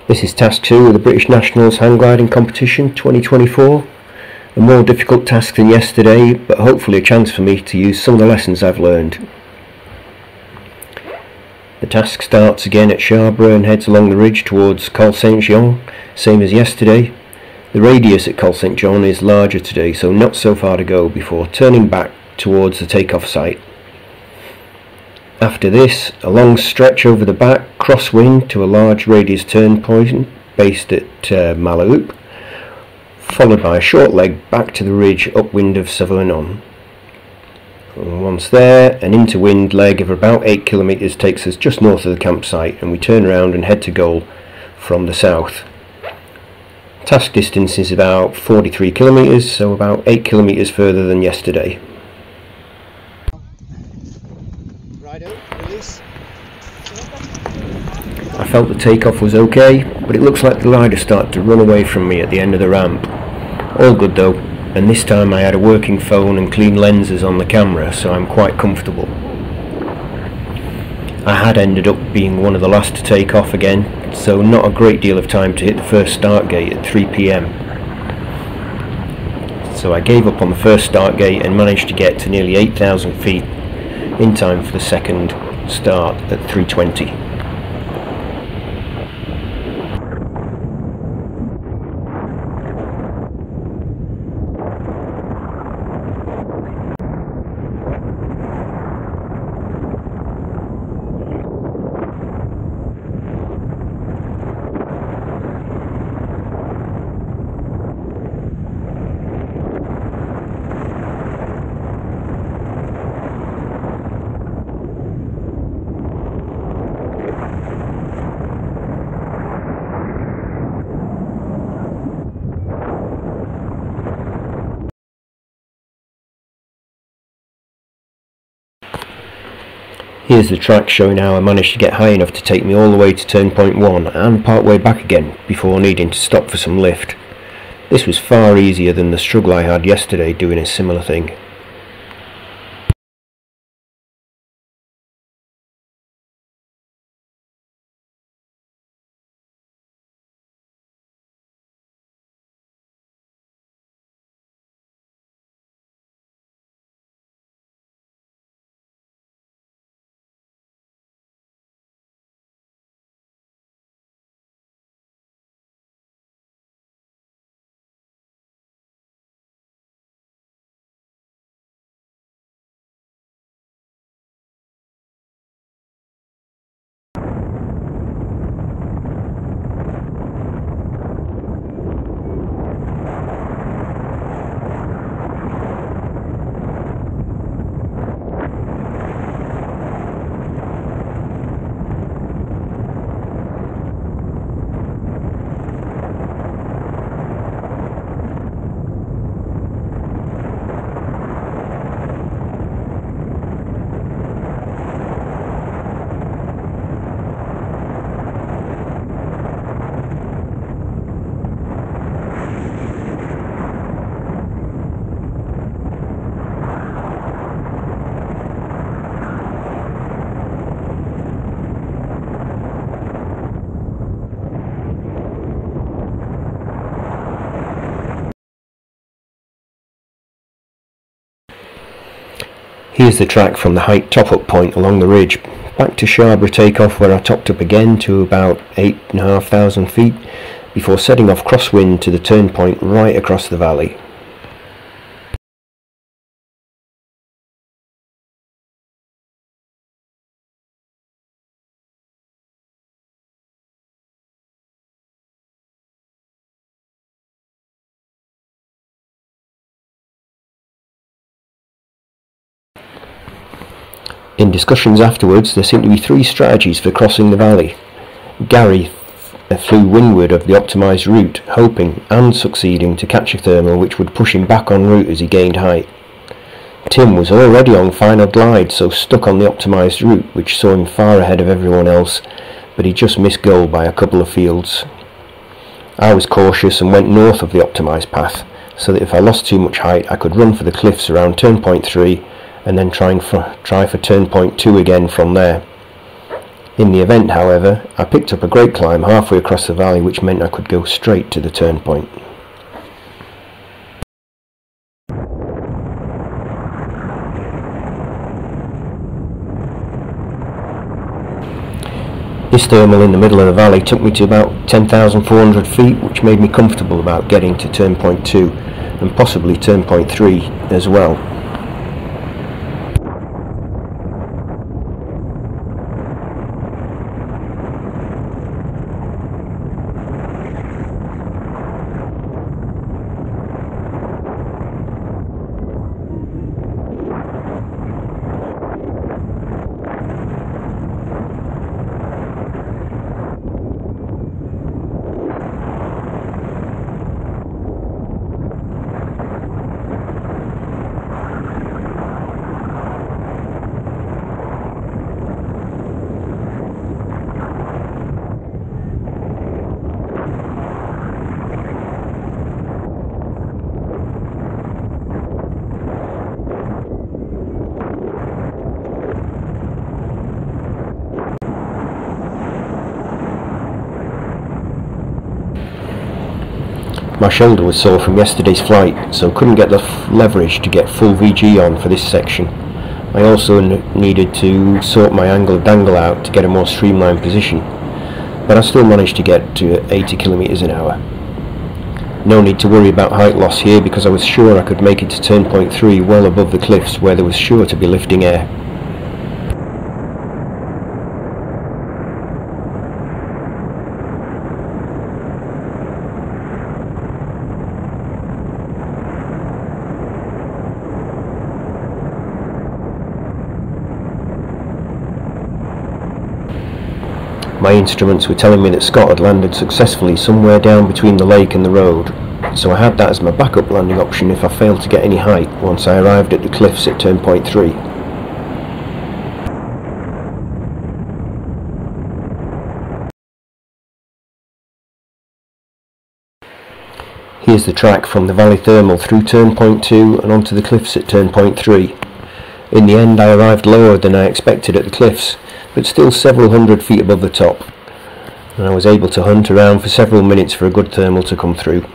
This is task 2 of the British Nationals Hang Gliding Competition 2024. A more difficult task than yesterday, but hopefully a chance for me to use some of the lessons I've learned. The task starts again at Chabre and heads along the ridge towards Col Saint-Jean, same as yesterday. The radius at Col Saint-Jean is larger today, so not so far to go before turning back towards the takeoff site. After this, a long stretch over the back, crosswind to a large radius turn point based at Malaup, followed by a short leg back to the ridge upwind of Savernon. Once there, an interwind leg of about 8 kilometres takes us just north of the campsite, and we turn around and head to goal from the south. Task distance is about 43 kilometres, so about 8 kilometres further than yesterday. I felt the takeoff was okay, but it looks like the glider started to run away from me at the end of the ramp. All good though, and this time I had a working phone and clean lenses on the camera, so I'm quite comfortable. I had ended up being one of the last to take off again, so not a great deal of time to hit the first start gate at 3 PM. So I gave up on the first start gate and managed to get to nearly 8,000 feet in time for the second start at 3:20. Here's the track showing how I managed to get high enough to take me all the way to turn point 1 and part way back again before needing to stop for some lift. This was far easier than the struggle I had yesterday doing a similar thing. Here's the track from the height top-up point along the ridge, back to Chabre takeoff where I topped up again to about 8,500 feet before setting off crosswind to the turn point right across the valley. In discussions afterwards, there seemed to be 3 strategies for crossing the valley. Gary flew windward of the optimised route, hoping and succeeding to catch a thermal which would push him back en route as he gained height. Tim was already on final glide, so stuck on the optimised route, which saw him far ahead of everyone else, but he just missed goal by a couple of fields. I was cautious and went north of the optimised path, so that if I lost too much height I could run for the cliffs around turn point 3 and then try for turn point 2 again from there. In the event, however, I picked up a great climb halfway across the valley, which meant I could go straight to the turn point. This thermal in the middle of the valley took me to about 10,400 feet, which made me comfortable about getting to turn point 2 and possibly turn point 3 as well. My shoulder was sore from yesterday's flight, so couldn't get the leverage to get full VG on for this section. I also needed to sort my angle of dangle out to get a more streamlined position, but I still managed to get to 80 kilometers an hour. No need to worry about height loss here, because I was sure I could make it to turn point 3 well above the cliffs, where there was sure to be lifting air. My instruments were telling me that Scott had landed successfully somewhere down between the lake and the road, so I had that as my backup landing option if I failed to get any height once I arrived at the cliffs at turn point 3. Here's the track from the valley thermal through turn point 2 and onto the cliffs at turn point 3. In the end I arrived lower than I expected at the cliffs, but still several hundred feet above the top, and I was able to hunt around for several minutes for a good thermal to come through.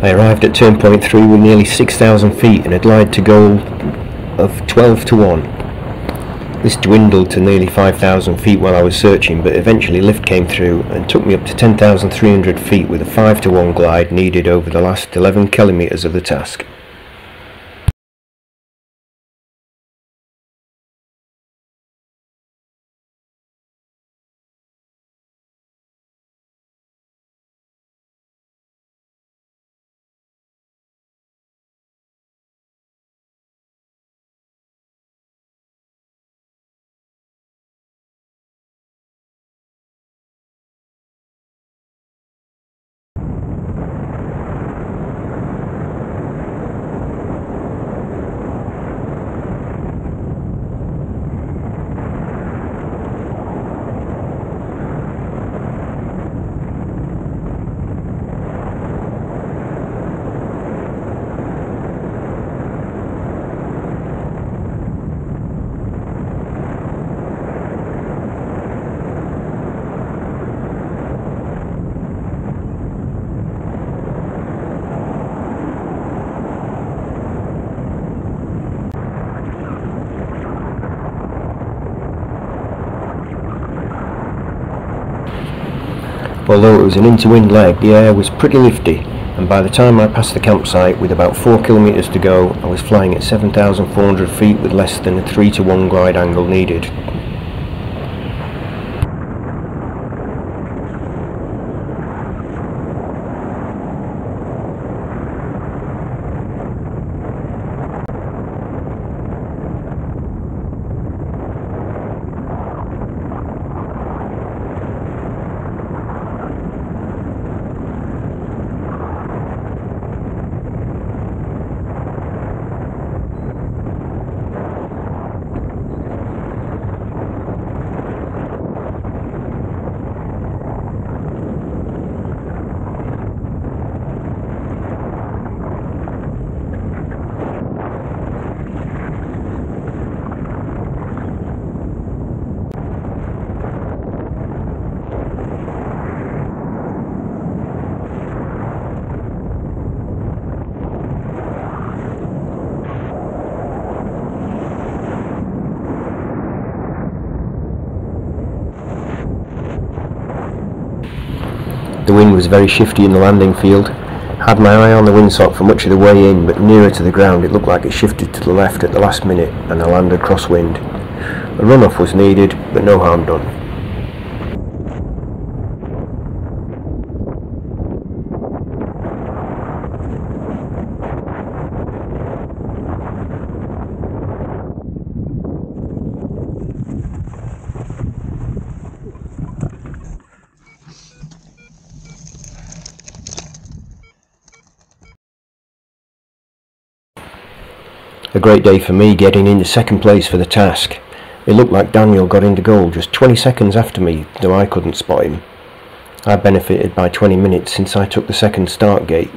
I arrived at turn point 3 with nearly 6,000 feet and had lied to goal of 12 to 1. This dwindled to nearly 5,000 feet while I was searching, but eventually lift came through and took me up to 10,300 feet with a 5 to 1 glide needed over the last 11 kilometers of the task. Although it was an into-wind leg, the air was pretty lifty, and by the time I passed the campsite with about 4 kilometers to go, I was flying at 7,400 feet with less than a 3 to 1 glide angle needed. wind was very shifty in the landing field. Had my eye on the windsock for much of the way in, but nearer to the ground it looked like it shifted to the left at the last minute and I landed crosswind. A run-off was needed, but no harm done. A great day for me, getting into second place for the task. It looked like Daniel got into goal just 20 seconds after me, though I couldn't spot him. I benefited by 20 minutes since I took the second start gate.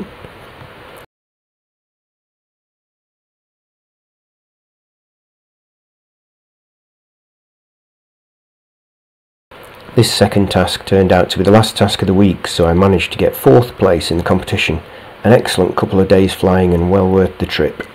This second task turned out to be the last task of the week, so I managed to get 4th place in the competition. An excellent couple of days flying and well worth the trip.